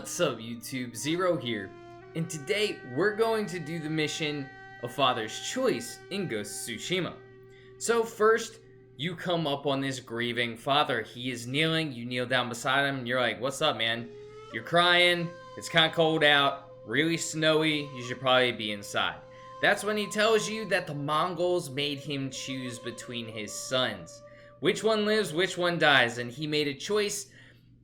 What's up YouTube, Zero here, and today we're going to do the mission of Father's Choice in Ghost of Tsushima. So first, you come up on this grieving father. He is kneeling, you kneel down beside him, and you're like, what's up, man? You're crying, it's kind of cold out, really snowy, you should probably be inside. That's when he tells you that the Mongols made him choose between his sons. Which one lives, which one dies, and he made a choice.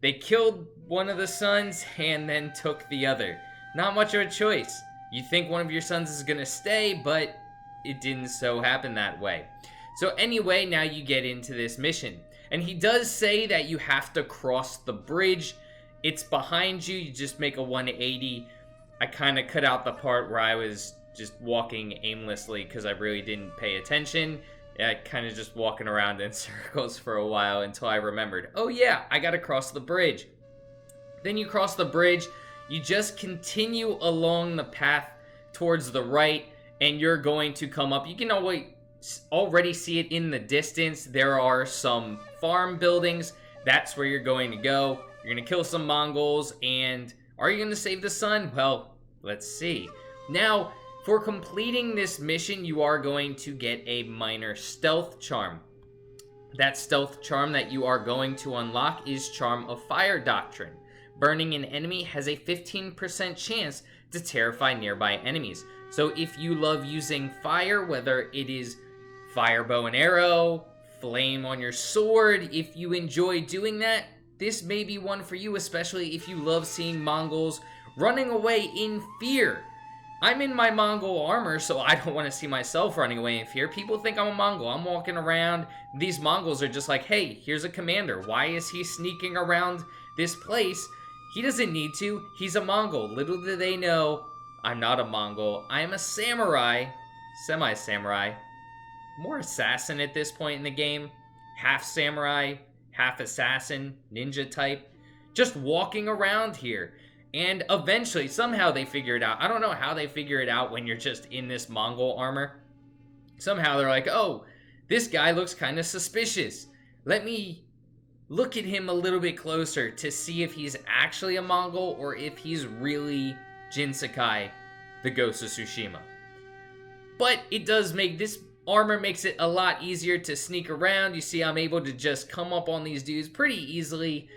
They killed one of the sons and then took the other. Not much of a choice. You think one of your sons is gonna stay, but it didn't so happen that way. So anyway, now you get into this mission. And he does say that you have to cross the bridge. It's behind you, you just make a 180. I kind of cut out the part where I was just walking aimlessly because I really didn't pay attention. I kind of just walking around in circles for a while until I remembered, oh yeah, I gotta cross the bridge. Then you cross the bridge, you just continue along the path towards the right, and you're going to come up. You can already see it in the distance. There are some farm buildings. That's where you're going to go. You're gonna kill some Mongols, and are you gonna save the sun? Well, let's see. Now, for completing this mission, you are going to get a minor stealth charm. That stealth charm that you are going to unlock is Charm of Fire Doctrine. Burning an enemy has a 15% chance to terrify nearby enemies. So if you love using fire, whether it is fire bow and arrow, flame on your sword, if you enjoy doing that, this may be one for you, especially if you love seeing Mongols running away in fear. I'm in my Mongol armor, so I don't want to see myself running away in fear. People think I'm a Mongol. I'm walking around. These Mongols are just like, hey, here's a commander. Why is he sneaking around this place? He doesn't need to. He's a Mongol. Little do they know, I'm not a Mongol. I am a samurai. Semi-samurai. More assassin at this point in the game. Half samurai, half assassin, ninja type. Just walking around here. And eventually, somehow they figure it out. I don't know how they figure it out when you're just in this Mongol armor. Somehow they're like, oh, this guy looks kind of suspicious. Let me look at him a little bit closer to see if he's actually a Mongol or if he's really Jinsakai, the Ghost of Tsushima. But it does make, this armor makes it a lot easier to sneak around. You see, I'm able to just come up on these dudes pretty easily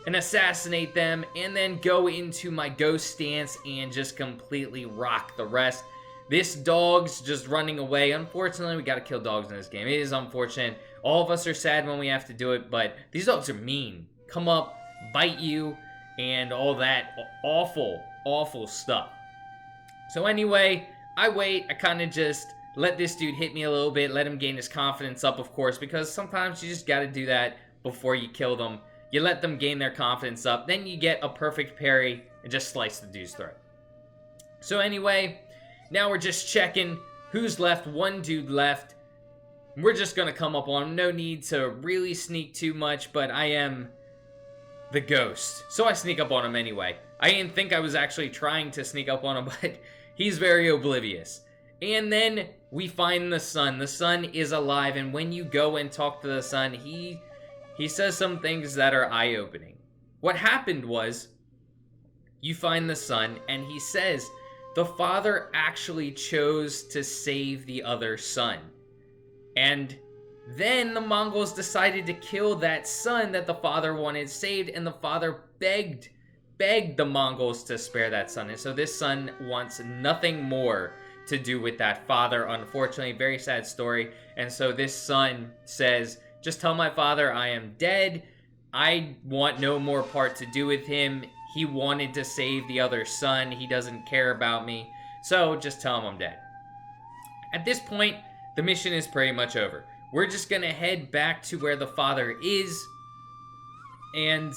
and assassinate them, and then go into my ghost stance and just completely rock the rest. This dog's just running away. Unfortunately, we gotta kill dogs in this game. It is unfortunate. All of us are sad when we have to do it, but these dogs are mean. Come up, bite you, and all that awful, awful stuff. So anyway, I wait. I kind of just let this dude hit me a little bit, let him gain his confidence up, of course, because sometimes you just gotta do that before you kill them. You let them gain their confidence up, then you get a perfect parry and just slice the dude's throat. So anyway, now we're just checking who's left. One dude left. We're just gonna come up on him. No need to really sneak too much, but I am the ghost. So I sneak up on him anyway. I didn't think I was actually trying to sneak up on him, but he's very oblivious. And then we find the sun. The sun is alive, and when you go and talk to the sun, he says some things that are eye-opening. What happened was, you find the son, and he says, the father actually chose to save the other son. And then the Mongols decided to kill that son that the father wanted saved, and the father begged the Mongols to spare that son. And so this son wants nothing more to do with that father. Unfortunately, very sad story. And so this son says, just tell my father I am dead. I want no more part to do with him. He wanted to save the other son. He doesn't care about me. So just tell him I'm dead. At this point, the mission is pretty much over. We're just going to head back to where the father is and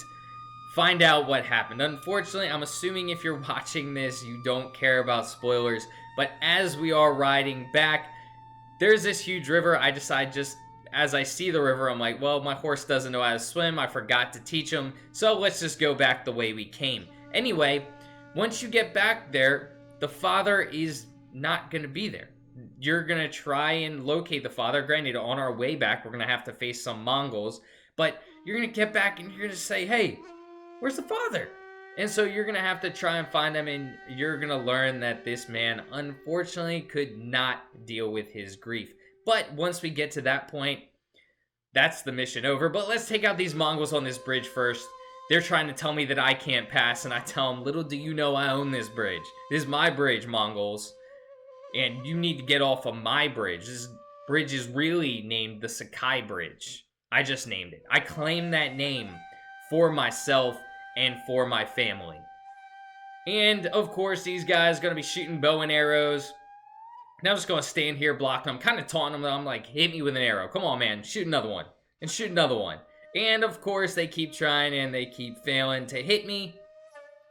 find out what happened. Unfortunately, I'm assuming if you're watching this, you don't care about spoilers. But as we are riding back, there's this huge river. I decide just as I see the river, I'm like, well, my horse doesn't know how to swim. I forgot to teach him. So let's just go back the way we came. Anyway, once you get back there, the father is not going to be there. You're going to try and locate the father. Granted, on our way back, we're going to have to face some Mongols. But you're going to get back and you're going to say, hey, where's the father? And so you're going to have to try and find him, and you're going to learn that this man unfortunately could not deal with his grief. But once we get to that point, that's the mission over. But let's take out these Mongols on this bridge first. They're trying to tell me that I can't pass, and I tell them, little do you know I own this bridge. This is my bridge, Mongols. And you need to get off of my bridge. This bridge is really named the Sakai Bridge. I just named it. I claim that name for myself and for my family. And, of course, these guys are going to be shooting bow and arrows. Now I'm just going to stand here, block them, kind of taunting them. I'm like, hit me with an arrow. Come on, man. Shoot another one. And shoot another one. And, of course, they keep trying and they keep failing to hit me.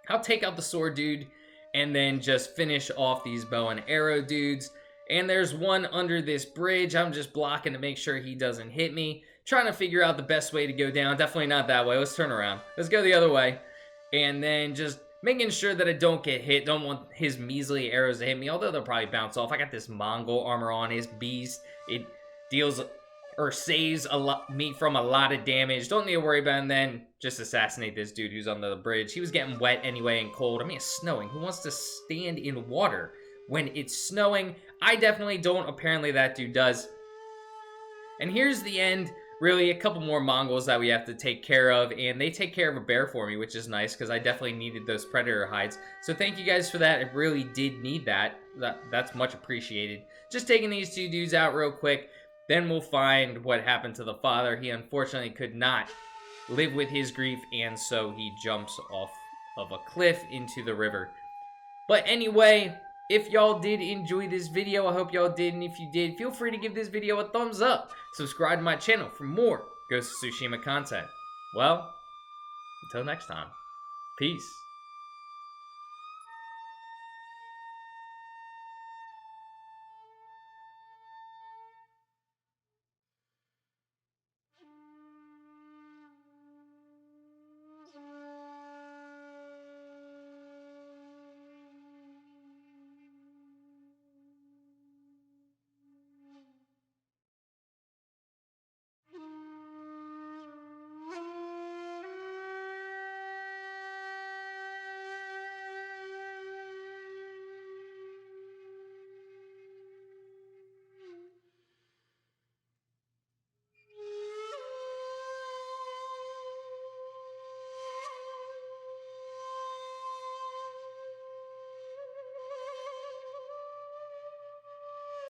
I'll take out the sword dude and then just finish off these bow and arrow dudes. And there's one under this bridge. I'm just blocking to make sure he doesn't hit me. Trying to figure out the best way to go down. Definitely not that way. Let's turn around. Let's go the other way. And then just making sure that I don't get hit. Don't want his measly arrows to hit me. Although they'll probably bounce off. I got this Mongol armor on. His beast. It deals or saves me from a lot of damage. Don't need to worry about it. And then just assassinate this dude who's on the bridge. He was getting wet anyway and cold. I mean, it's snowing. Who wants to stand in water when it's snowing? I definitely don't. Apparently that dude does. And here's the end. Really, a couple more Mongols that we have to take care of, and they take care of a bear for me, which is nice, because I definitely needed those predator hides. So thank you guys for that. I really did need that. That's much appreciated. Just taking these two dudes out real quick, then we'll find what happened to the father. He unfortunately could not live with his grief, and so he jumps off of a cliff into the river. But anyway, if y'all did enjoy this video, I hope y'all did, and if you did, feel free to give this video a thumbs up. Subscribe to my channel for more Ghost of Tsushima content. Well, until next time, peace.